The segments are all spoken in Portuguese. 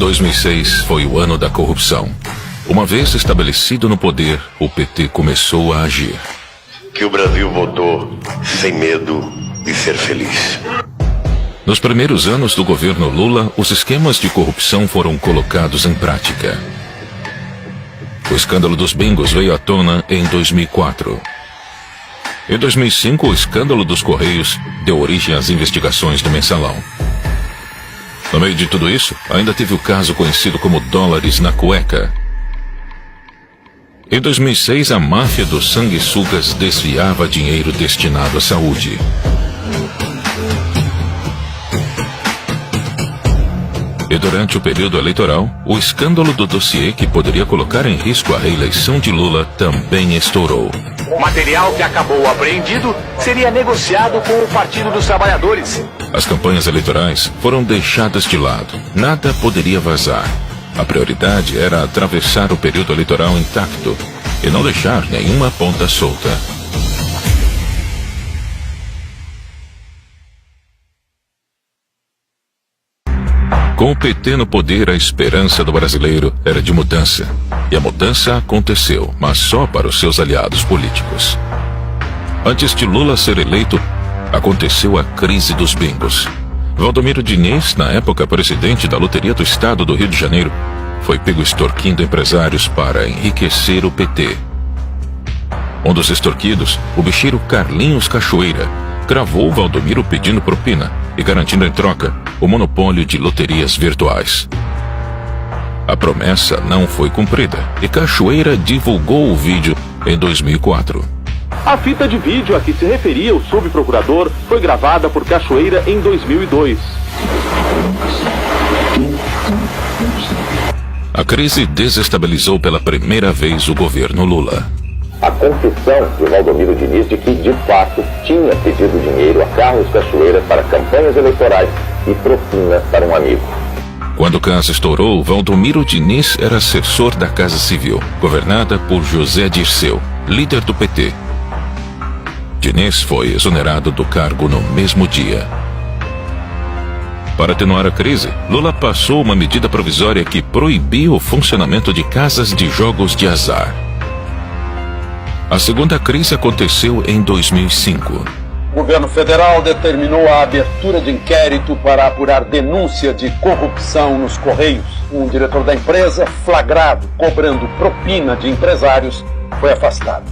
2006 foi o ano da corrupção. Uma vez estabelecido no poder, o PT começou a agir. Que o Brasil votou sem medo de ser feliz. Nos primeiros anos do governo Lula, os esquemas de corrupção foram colocados em prática. O escândalo dos bingos veio à tona em 2004. Em 2005, o escândalo dos Correios deu origem às investigações do Mensalão. No meio de tudo isso, ainda teve o caso conhecido como dólares na cueca. Em 2006, a máfia dos sanguessugas desviava dinheiro destinado à saúde. E durante o período eleitoral, o escândalo do dossiê que poderia colocar em risco a reeleição de Lula também estourou. O material que acabou apreendido seria negociado com o Partido dos Trabalhadores. As campanhas eleitorais foram deixadas de lado. Nada poderia vazar. A prioridade era atravessar o período eleitoral intacto e não deixar nenhuma ponta solta. Com o PT no poder, a esperança do brasileiro era de mudança. E a mudança aconteceu, mas só para os seus aliados políticos. Antes de Lula ser eleito, aconteceu a crise dos bingos. Valdomiro Diniz, na época presidente da Loteria do Estado do Rio de Janeiro, foi pego extorquindo empresários para enriquecer o PT. Um dos extorquidos, o bicheiro Carlinhos Cachoeira, gravou Valdomiro pedindo propina e garantindo em troca o monopólio de loterias virtuais. A promessa não foi cumprida e Cachoeira divulgou o vídeo em 2004. A fita de vídeo a que se referia o subprocurador foi gravada por Cachoeira em 2002. A crise desestabilizou pela primeira vez o governo Lula. A confissão de Valdomiro Diniz de que, de fato, tinha pedido dinheiro a Carlos Cachoeira para campanhas eleitorais e propina para um amigo. Quando o caso estourou, Valdomiro Diniz era assessor da Casa Civil, governada por José Dirceu, líder do PT. Diniz foi exonerado do cargo no mesmo dia. Para atenuar a crise, Lula passou uma medida provisória que proibiu o funcionamento de casas de jogos de azar. A segunda crise aconteceu em 2005. O governo federal determinou a abertura de inquérito para apurar denúncia de corrupção nos Correios. Um diretor da empresa, flagrado cobrando propina de empresários, foi afastado.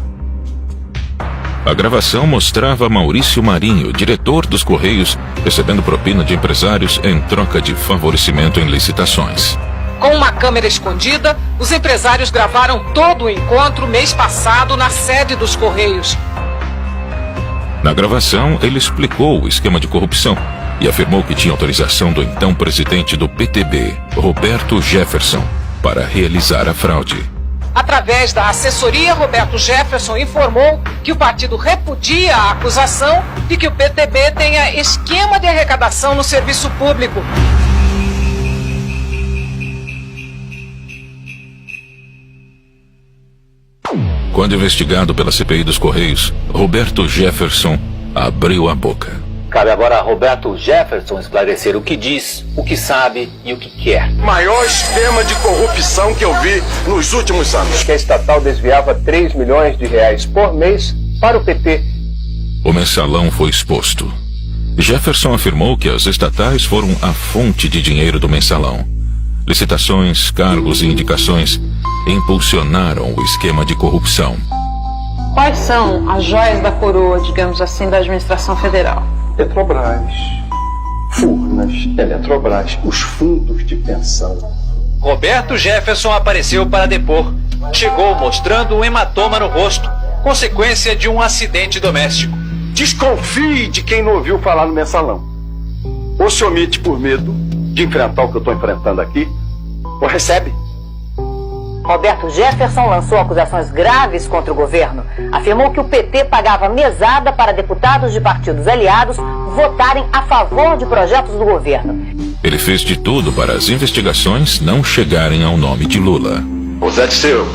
A gravação mostrava Maurício Marinho, diretor dos Correios, recebendo propina de empresários em troca de favorecimento em licitações. Com uma câmera escondida, os empresários gravaram todo o encontro mês passado na sede dos Correios. Na gravação, ele explicou o esquema de corrupção e afirmou que tinha autorização do então presidente do PTB, Roberto Jefferson, para realizar a fraude. Através da assessoria, Roberto Jefferson informou que o partido repudia a acusação de que o PTB tenha esquema de arrecadação no serviço público. Quando investigado pela CPI dos Correios, Roberto Jefferson abriu a boca. Cabe agora a Roberto Jefferson esclarecer o que diz, o que sabe e o que quer. Maior esquema de corrupção que eu vi nos últimos anos. Que a estatal desviava 3 milhões de reais por mês para o PT. O mensalão foi exposto. Jefferson afirmou que as estatais foram a fonte de dinheiro do mensalão. Licitações, cargos e indicações impulsionaram o esquema de corrupção. Quais são as joias da coroa, digamos assim, da administração federal? Petrobras, Furnas, Eletrobras, os fundos de pensão. Roberto Jefferson apareceu para depor. Chegou mostrando um hematoma no rosto, consequência de um acidente doméstico. Desconfie de quem não ouviu falar no mensalão. Ou se omite por medo de enfrentar o que eu estou enfrentando aqui, ou recebe. Roberto Jefferson lançou acusações graves contra o governo. Afirmou que o PT pagava mesada para deputados de partidos aliados votarem a favor de projetos do governo. Ele fez de tudo para as investigações não chegarem ao nome de Lula. Ô Zé Dirceu,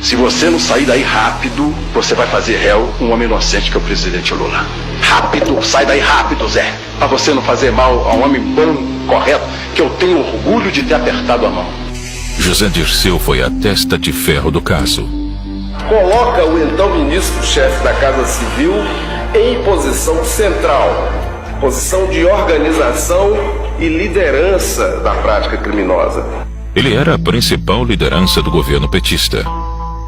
se você não sair daí rápido, você vai fazer réu um homem inocente que é o presidente Lula. Rápido, sai daí rápido, Zé. Pra você não fazer mal a um homem bom, correto, que eu tenho orgulho de ter apertado a mão. José Dirceu foi a testa de ferro do caso. Coloca o então ministro-chefe da Casa Civil em posição central, posição de organização e liderança da prática criminosa. Ele era a principal liderança do governo petista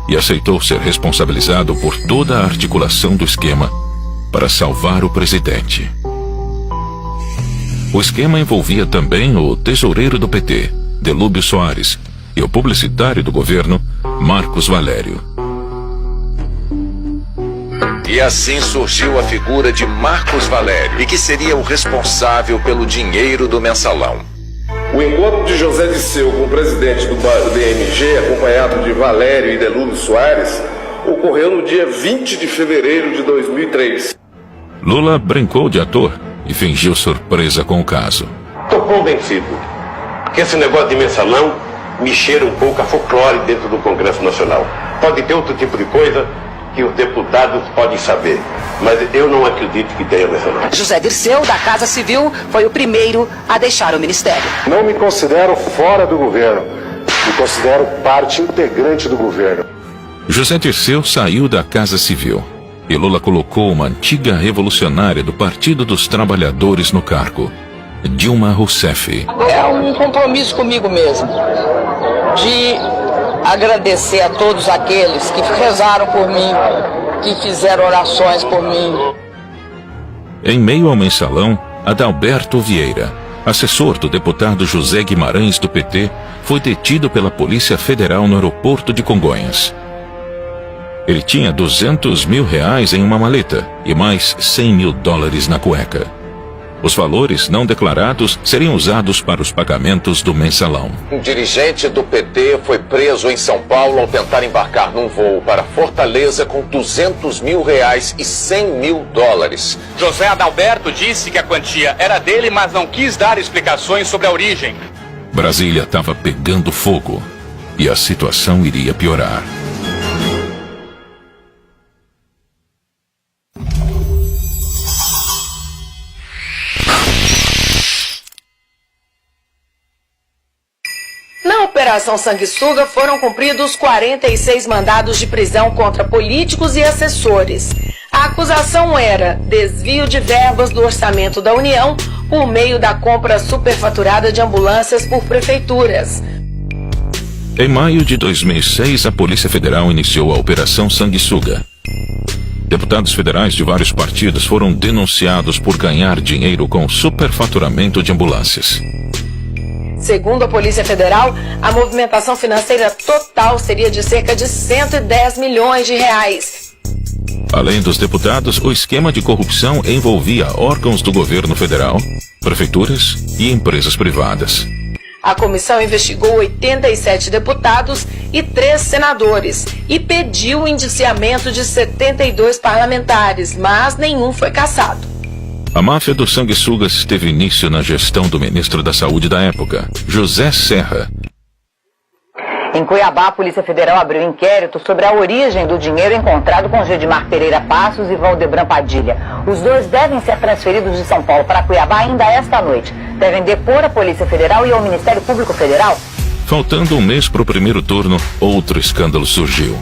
e aceitou ser responsabilizado por toda a articulação do esquema para salvar o presidente. O esquema envolvia também o tesoureiro do PT, Delúbio Soares, e o publicitário do governo, Marcos Valério. E assim surgiu a figura de Marcos Valério, e que seria o responsável pelo dinheiro do mensalão. O encontro de José Dirceu com o presidente do DMG, acompanhado de Valério e Delúbio Soares, ocorreu no dia 20 de fevereiro de 2003. Lula brincou de ator e fingiu surpresa com o caso. Estou convencido que esse negócio de mensalão me cheira um pouco a folclore dentro do Congresso Nacional. Pode ter outro tipo de coisa que os deputados podem saber, mas eu não acredito que tenha mensalão. José Dirceu, da Casa Civil, foi o primeiro a deixar o ministério. Não me considero fora do governo, me considero parte integrante do governo. José Dirceu saiu da Casa Civil e Lula colocou uma antiga revolucionária do Partido dos Trabalhadores no cargo, Dilma Rousseff. É um compromisso comigo mesmo, de agradecer a todos aqueles que rezaram por mim, que fizeram orações por mim. Em meio ao mensalão, Adalberto Vieira, assessor do deputado José Guimarães do PT, foi detido pela Polícia Federal no aeroporto de Congonhas. Ele tinha R$200 mil em uma maleta e mais $100 mil na cueca. Os valores não declarados seriam usados para os pagamentos do mensalão. Um dirigente do PT foi preso em São Paulo ao tentar embarcar num voo para Fortaleza com R$200 mil e $100 mil. José Adalberto disse que a quantia era dele, mas não quis dar explicações sobre a origem. Brasília estava pegando fogo e a situação iria piorar. Na Operação Sanguessuga foram cumpridos 46 mandados de prisão contra políticos e assessores. A acusação era desvio de verbas do orçamento da União por meio da compra superfaturada de ambulâncias por prefeituras. Em maio de 2006, a Polícia Federal iniciou a Operação Sanguessuga. Deputados federais de vários partidos foram denunciados por ganhar dinheiro com superfaturamento de ambulâncias. Segundo a Polícia Federal, a movimentação financeira total seria de cerca de R$110 milhões. Além dos deputados, o esquema de corrupção envolvia órgãos do governo federal, prefeituras e empresas privadas. A comissão investigou 87 deputados e 3 senadores e pediu o indiciamento de 72 parlamentares, mas nenhum foi cassado. A máfia dos sanguessugas teve início na gestão do ministro da Saúde da época, José Serra. Em Cuiabá, a Polícia Federal abriu inquérito sobre a origem do dinheiro encontrado com Gedimar Pereira Passos e Valdebran Padilha. Os dois devem ser transferidos de São Paulo para Cuiabá ainda esta noite. Devem depor a Polícia Federal e ao Ministério Público Federal. Faltando um mês para o primeiro turno, outro escândalo surgiu.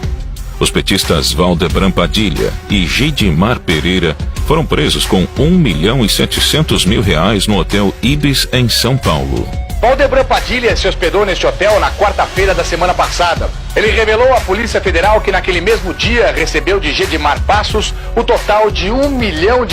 Os petistas Valdebran Padilha e Gedimar Pereira foram presos com R$1.700.000 no hotel Ibis, em São Paulo. Valdebran Padilha se hospedou neste hotel na quarta-feira da semana passada. Ele revelou à Polícia Federal que naquele mesmo dia recebeu de Gedimar Passos o total de R$1 milhão.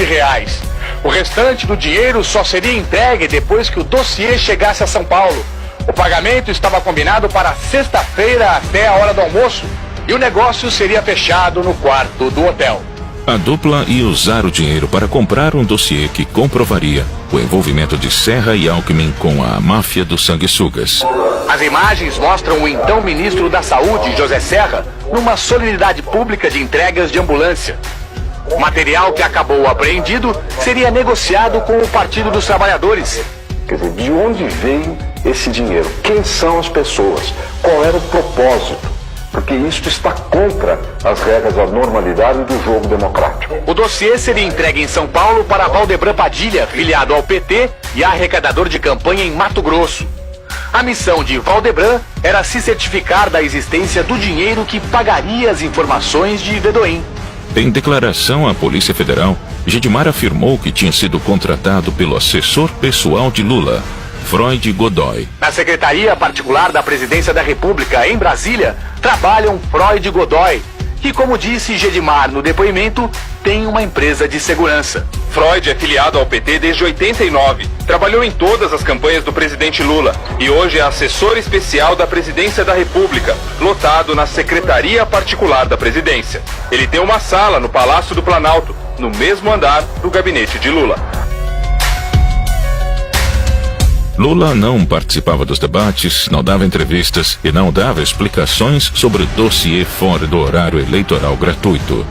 O restante do dinheiro só seria entregue depois que o dossiê chegasse a São Paulo. O pagamento estava combinado para sexta-feira até a hora do almoço e o negócio seria fechado no quarto do hotel. A dupla ia usar o dinheiro para comprar um dossiê que comprovaria o envolvimento de Serra e Alckmin com a máfia dos sanguessugas. As imagens mostram o então ministro da Saúde, José Serra, numa solenidade pública de entregas de ambulância. O material que acabou apreendido seria negociado com o Partido dos Trabalhadores. Quer dizer, de onde veio esse dinheiro? Quem são as pessoas? Qual era o propósito? porque isso está contra as regras da normalidade do jogo democrático. O dossiê seria entregue em São Paulo para Valdebran Padilha, filiado ao PT e arrecadador de campanha em Mato Grosso. A missão de Valdebran era se certificar da existência do dinheiro que pagaria as informações de Vedoim. Em declaração à Polícia Federal, Gedimar afirmou que tinha sido contratado pelo assessor pessoal de Lula, Freud Godoy. Na Secretaria Particular da Presidência da República, em Brasília, trabalham Freud Godoy, que, como disse Gedimar no depoimento, tem uma empresa de segurança. Freud é filiado ao PT desde 89. Trabalhou em todas as campanhas do presidente Lula e hoje é assessor especial da Presidência da República, lotado na Secretaria Particular da Presidência. Ele tem uma sala no Palácio do Planalto, no mesmo andar do gabinete de Lula. Lula não participava dos debates, não dava entrevistas e não dava explicações sobre o dossiê fora do horário eleitoral gratuito.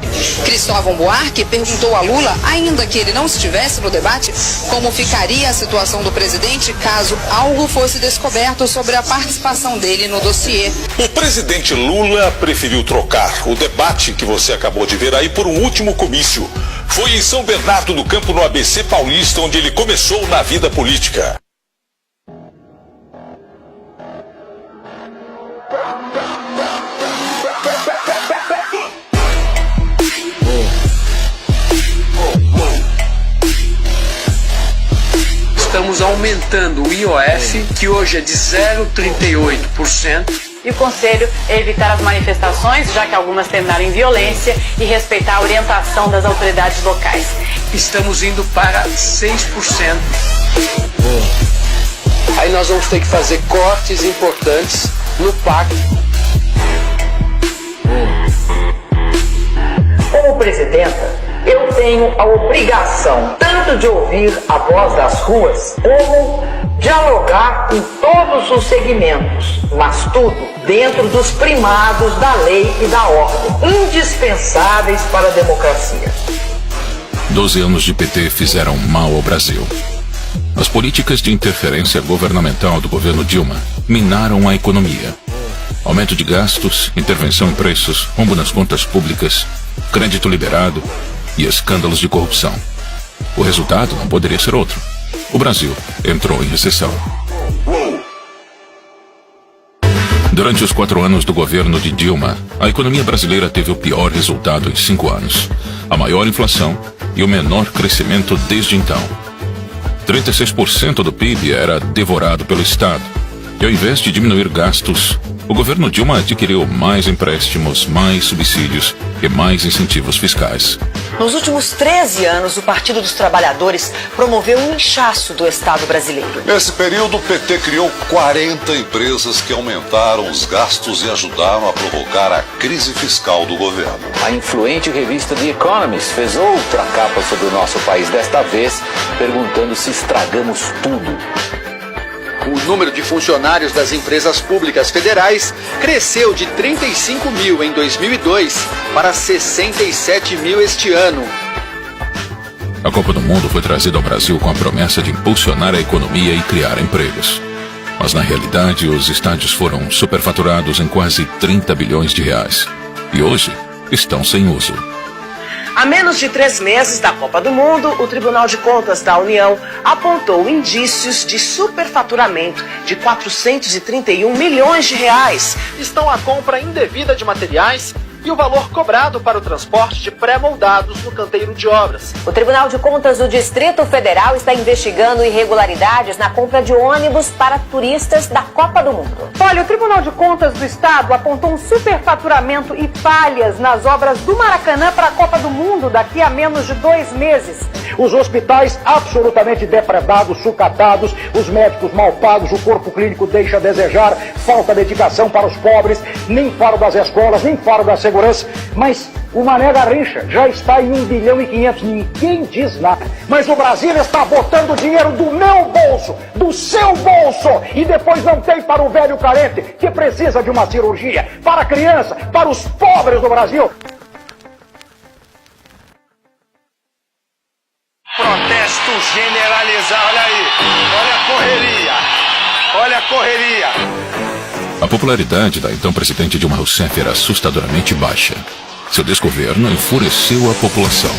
Cristóvão Buarque perguntou a Lula, ainda que ele não estivesse no debate, como ficaria a situação do presidente caso algo fosse descoberto sobre a participação dele no dossiê. O presidente Lula preferiu trocar o debate que você acabou de ver aí por um último comício. Foi em São Bernardo do Campo, no ABC Paulista, onde ele começou na vida política. Estamos aumentando o IOF, que hoje é de 0,38%. E o conselho é evitar as manifestações, já que algumas terminaram em violência, e respeitar a orientação das autoridades locais. Estamos indo para 6%. Aí nós vamos ter que fazer cortes importantes no pacto. Como presidenta, eu tenho a obrigação tanto de ouvir a voz das ruas, como dialogar com todos os segmentos, mas tudo dentro dos primados da lei e da ordem, indispensáveis para a democracia. 12 anos de PT fizeram mal ao Brasil. As políticas de interferência governamental do governo Dilma minaram a economia. Aumento de gastos, intervenção em preços, rombo nas contas públicas, crédito liberado e escândalos de corrupção. O resultado não poderia ser outro. O Brasil entrou em recessão. Durante os 4 anos do governo de Dilma, a economia brasileira teve o pior resultado em 5 anos. A maior inflação e o menor crescimento desde então. 36% do PIB era devorado pelo Estado. E ao invés de diminuir gastos, o governo Dilma adquiriu mais empréstimos, mais subsídios e mais incentivos fiscais. Nos últimos 13 anos, o Partido dos Trabalhadores promoveu um inchaço do Estado brasileiro. Nesse período, o PT criou 40 empresas que aumentaram os gastos e ajudaram a provocar a crise fiscal do governo. A influente revista The Economist fez outra capa sobre o nosso país, desta vez perguntando se estragamos tudo. O número de funcionários das empresas públicas federais cresceu de 35 mil em 2002 para 67 mil este ano. A Copa do Mundo foi trazida ao Brasil com a promessa de impulsionar a economia e criar empregos. Mas na realidade, os estádios foram superfaturados em quase 30 bilhões de reais. E hoje estão sem uso. Há menos de 3 meses da Copa do Mundo, o Tribunal de Contas da União apontou indícios de superfaturamento de 431 milhões de reais. Estão a compra indevida de materiais e o valor cobrado para o transporte de pré-moldados no canteiro de obras. O Tribunal de Contas do Distrito Federal está investigando irregularidades na compra de ônibus para turistas da Copa do Mundo. Olha, o Tribunal de Contas do Estado apontou um superfaturamento e falhas nas obras do Maracanã para a Copa do Mundo daqui a menos de 2 meses. Os hospitais absolutamente depredados, sucatados, os médicos mal pagos, o corpo clínico deixa a desejar, falta dedicação para os pobres, nem falo das escolas, nem falo da segurança. Mas o Mané Garrincha já está em 1 bilhão e 500, ninguém diz nada. Mas o Brasil está botando dinheiro do meu bolso, do seu bolso, e depois não tem para o velho carente que precisa de uma cirurgia, para a criança, para os pobres do Brasil. Protesto generalizado, olha aí, olha a correria, olha a correria. A popularidade da então presidente Dilma Rousseff era assustadoramente baixa. Seu desgoverno enfureceu a população.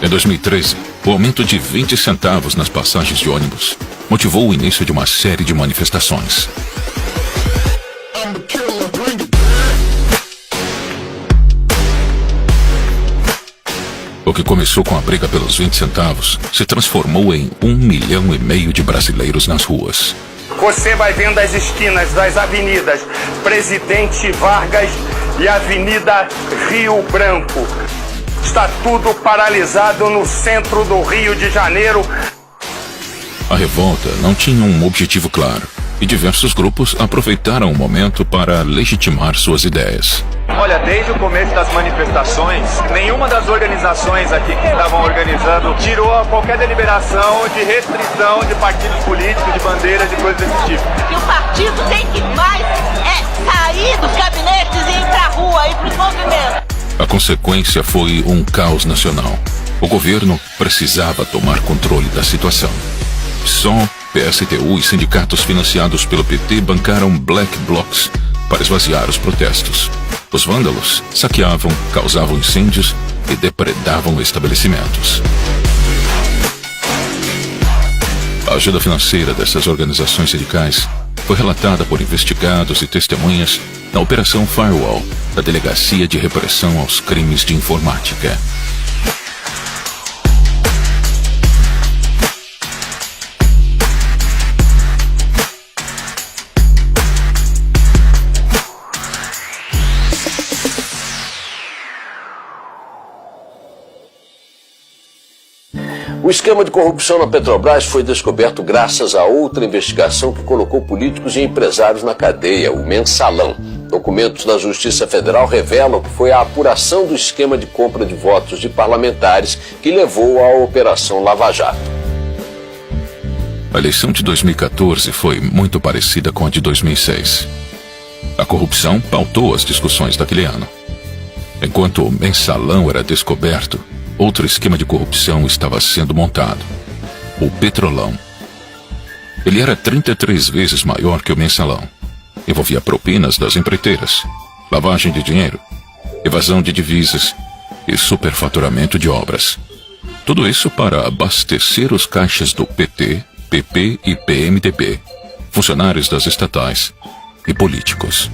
Em 2013, o aumento de 20 centavos nas passagens de ônibus motivou o início de uma série de manifestações. O que começou com a briga pelos 20 centavos se transformou em 1,5 milhão de brasileiros nas ruas. Você vai vendo as esquinas das avenidas Presidente Vargas e Avenida Rio Branco. Está tudo paralisado no centro do Rio de Janeiro. A revolta não tinha um objetivo claro e diversos grupos aproveitaram o momento para legitimar suas ideias. Olha, desde o começo das manifestações, nenhuma das organizações aqui que estavam organizando tirou qualquer deliberação de restrição de partidos políticos, de bandeiras e coisas desse tipo. E o partido tem que mais sair dos gabinetes e ir pra rua, ir pros movimentos. A consequência foi um caos nacional. O governo precisava tomar controle da situação. PSOL, PSTU e sindicatos financiados pelo PT bancaram black blocs para esvaziar os protestos. Os vândalos saqueavam, causavam incêndios e depredavam estabelecimentos. A ajuda financeira dessas organizações sindicais foi relatada por investigados e testemunhas na Operação Firewall, da Delegacia de Repressão aos Crimes de Informática. O esquema de corrupção na Petrobras foi descoberto graças a outra investigação que colocou políticos e empresários na cadeia, o Mensalão. Documentos da Justiça Federal revelam que foi a apuração do esquema de compra de votos de parlamentares que levou à Operação Lava Jato. A eleição de 2014 foi muito parecida com a de 2006. A corrupção pautou as discussões daquele ano. Enquanto o Mensalão era descoberto, outro esquema de corrupção estava sendo montado: o Petrolão. Ele era 33 vezes maior que o Mensalão. Envolvia propinas das empreiteiras, lavagem de dinheiro, evasão de divisas e superfaturamento de obras. Tudo isso para abastecer os caixas do PT, PP e PMDB, funcionários das estatais e políticos.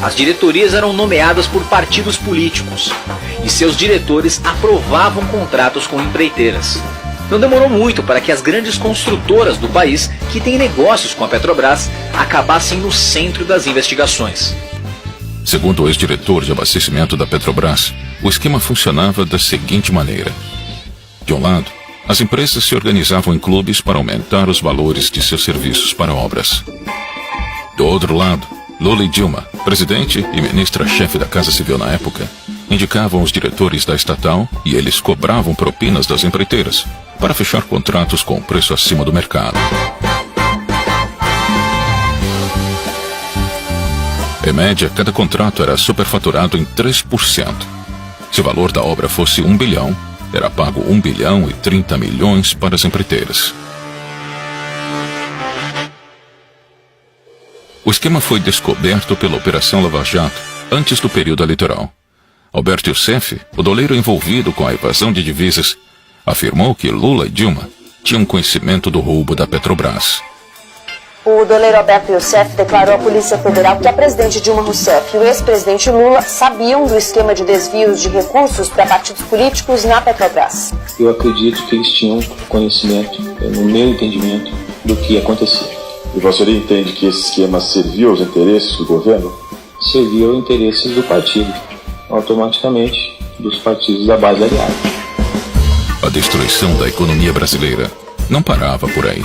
As diretorias eram nomeadas por partidos políticos e seus diretores aprovavam contratos com empreiteiras. Não demorou muito para que as grandes construtoras do país, que têm negócios com a Petrobras, acabassem no centro das investigações. Segundo o ex-diretor de abastecimento da Petrobras, o esquema funcionava da seguinte maneira. De um lado, as empresas se organizavam em clubes para aumentar os valores de seus serviços para obras. Do outro lado, Lula e Dilma, presidente e ministra-chefe da Casa Civil na época, indicavam os diretores da estatal e eles cobravam propinas das empreiteiras para fechar contratos com preço acima do mercado. Em média, cada contrato era superfaturado em 3%. Se o valor da obra fosse 1 bilhão, era pago 1 bilhão e 30 milhões para as empreiteiras. O esquema foi descoberto pela Operação Lava Jato antes do período eleitoral. Alberto Youssef, o doleiro envolvido com a evasão de divisas, afirmou que Lula e Dilma tinham conhecimento do roubo da Petrobras. O doleiro Alberto Youssef declarou à Polícia Federal que a presidente Dilma Rousseff e o ex-presidente Lula sabiam do esquema de desvios de recursos para partidos políticos na Petrobras. Eu acredito que eles tinham conhecimento, no meu entendimento, do que acontecia. E você entende que esse esquema serviu aos interesses do governo? Serviu aos interesses do partido, automaticamente, dos partidos da base aliada. A destruição da economia brasileira não parava por aí.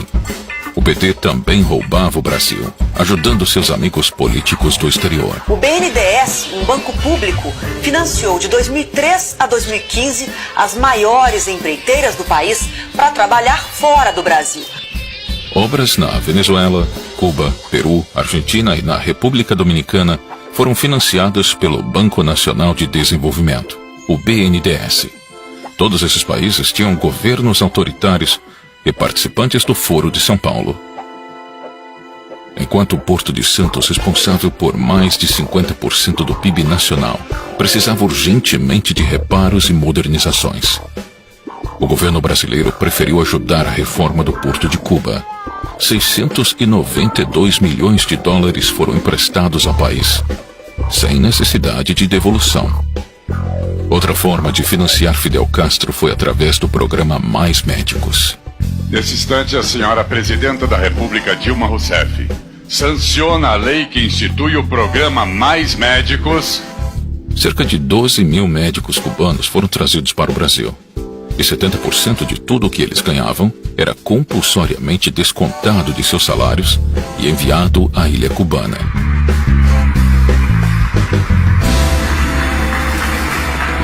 O PT também roubava o Brasil, ajudando seus amigos políticos do exterior. O BNDES, um banco público, financiou de 2003 a 2015 as maiores empreiteiras do país para trabalhar fora do Brasil. Obras na Venezuela, Cuba, Peru, Argentina e na República Dominicana foram financiadas pelo Banco Nacional de Desenvolvimento, o BNDES. Todos esses países tinham governos autoritários e participantes do Foro de São Paulo. enquanto o Porto de Santos, responsável por mais de 50% do PIB nacional, precisava urgentemente de reparos e modernizações. O governo brasileiro preferiu ajudar a reforma do Porto de Cuba. 692 milhões de dólares foram emprestados ao país, sem necessidade de devolução. Outra forma de financiar Fidel Castro foi através do programa Mais Médicos. Nesse instante, a senhora Presidenta da República, Dilma Rousseff, sanciona a lei que institui o programa Mais Médicos. Cerca de 12 mil médicos cubanos foram trazidos para o Brasil. E 70% de tudo o que eles ganhavam era compulsoriamente descontado de seus salários e enviado à ilha cubana.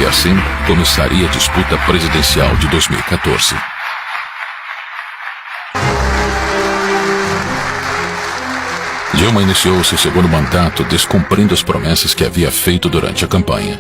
E assim começaria a disputa presidencial de 2014. Dilma iniciou seu segundo mandato descumprindo as promessas que havia feito durante a campanha.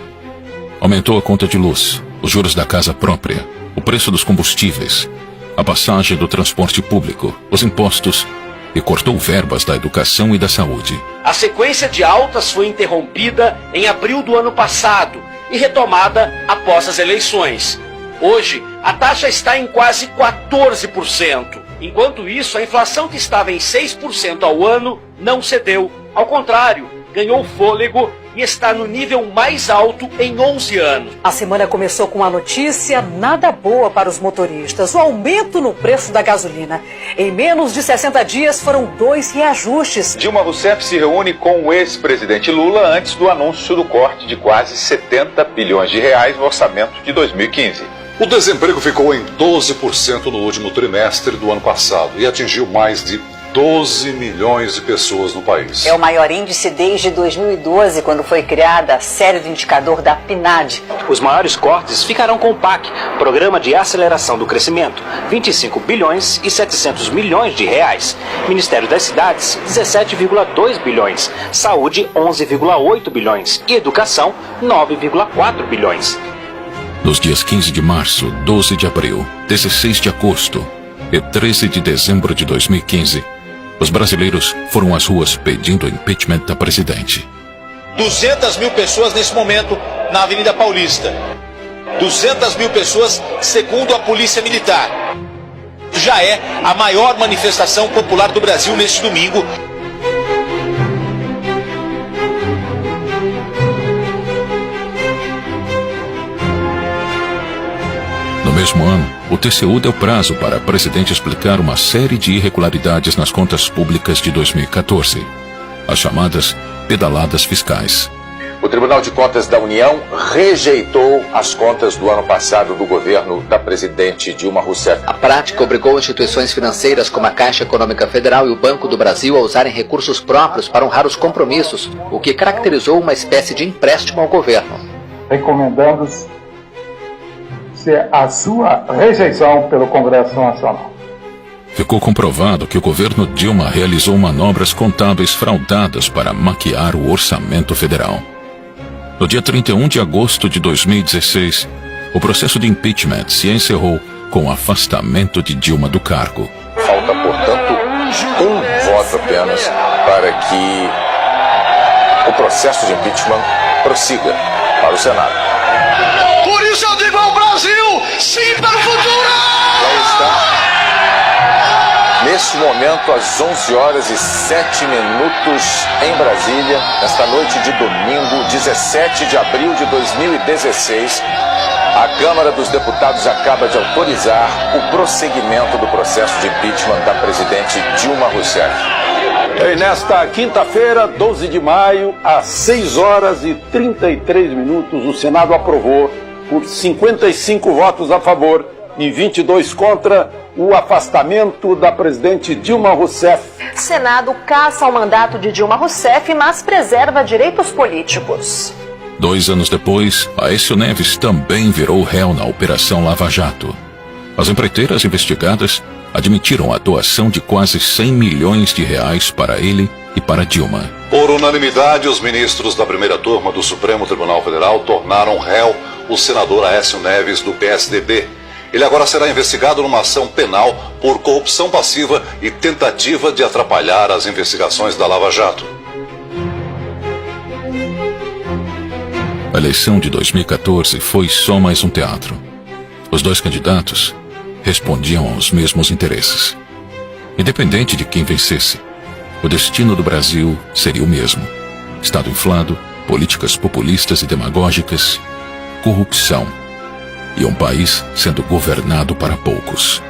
Aumentou a conta de luz, os juros da casa própria, o preço dos combustíveis, a passagem do transporte público, os impostos e cortou verbas da educação e da saúde. A sequência de altas foi interrompida em abril do ano passado e retomada após as eleições. Hoje, a taxa está em quase 14%. Enquanto isso, a inflação que estava em 6% ao ano não cedeu. Ao contrário, ganhou fôlego e está no nível mais alto em 11 anos. A semana começou com uma notícia nada boa para os motoristas: o aumento no preço da gasolina. Em menos de 60 dias foram 2 reajustes. Dilma Rousseff se reúne com o ex-presidente Lula antes do anúncio do corte de quase 70 bilhões de reais no orçamento de 2015. O desemprego ficou em 12% no último trimestre do ano passado e atingiu mais de 12 milhões de pessoas no país. É o maior índice desde 2012, quando foi criada a série de indicador da PNAD. Os maiores cortes ficarão com o PAC, Programa de Aceleração do Crescimento, 25 bilhões e 700 milhões de reais. Ministério das Cidades, 17,2 bilhões. Saúde, 11,8 bilhões. E Educação, 9,4 bilhões. Nos dias 15 de março, 12 de abril, 16 de agosto e 13 de dezembro de 2015, os brasileiros foram às ruas pedindo o impeachment da presidente. 200 mil pessoas nesse momento na Avenida Paulista. 200 mil pessoas, segundo a Polícia Militar. Já é a maior manifestação popular do Brasil neste domingo. No mesmo ano, o TCU deu prazo para a presidente explicar uma série de irregularidades nas contas públicas de 2014, as chamadas pedaladas fiscais. O Tribunal de Contas da União rejeitou as contas do ano passado do governo da presidente Dilma Rousseff. A prática obrigou instituições financeiras como a Caixa Econômica Federal e o Banco do Brasil a usarem recursos próprios para honrar os compromissos, o que caracterizou uma espécie de empréstimo ao governo. Recomendamos a sua rejeição pelo Congresso Nacional. Ficou comprovado que o governo Dilma realizou manobras contábeis fraudadas para maquiar o orçamento federal. No dia 31 de agosto de 2016, o processo de impeachment se encerrou com o afastamento de Dilma do cargo. Falta, portanto, um voto apenas para que o processo de impeachment prossiga para o Senado. Por isso eu digo ao Brasil, sim para o futuro! Lá está. Neste momento, às 11 horas e 7 minutos em Brasília, nesta noite de domingo, 17 de abril de 2016, a Câmara dos Deputados acaba de autorizar o prosseguimento do processo de impeachment da presidente Dilma Rousseff. E nesta quinta-feira, 12 de maio, às 6 horas e 33 minutos, o Senado aprovou, por 55 votos a favor e 22 contra, o afastamento da presidente Dilma Rousseff. Senado caça o mandato de Dilma Rousseff, mas preserva direitos políticos. 2 anos depois, Aécio Neves também virou réu na Operação Lava Jato. As empreiteiras investigadas admitiram a doação de quase 100 milhões de reais para ele e para Dilma. Por unanimidade, os ministros da primeira turma do Supremo Tribunal Federal tornaram réu o senador Aécio Neves, do PSDB, Ele agora será investigado numa ação penal por corrupção passiva e tentativa de atrapalhar as investigações da Lava Jato. A eleição de 2014 foi só mais um teatro. Os dois candidatos respondiam aos mesmos interesses. Independente de quem vencesse, o destino do Brasil seria o mesmo: Estado inflado, políticas populistas e demagógicas, corrupção e um país sendo governado para poucos.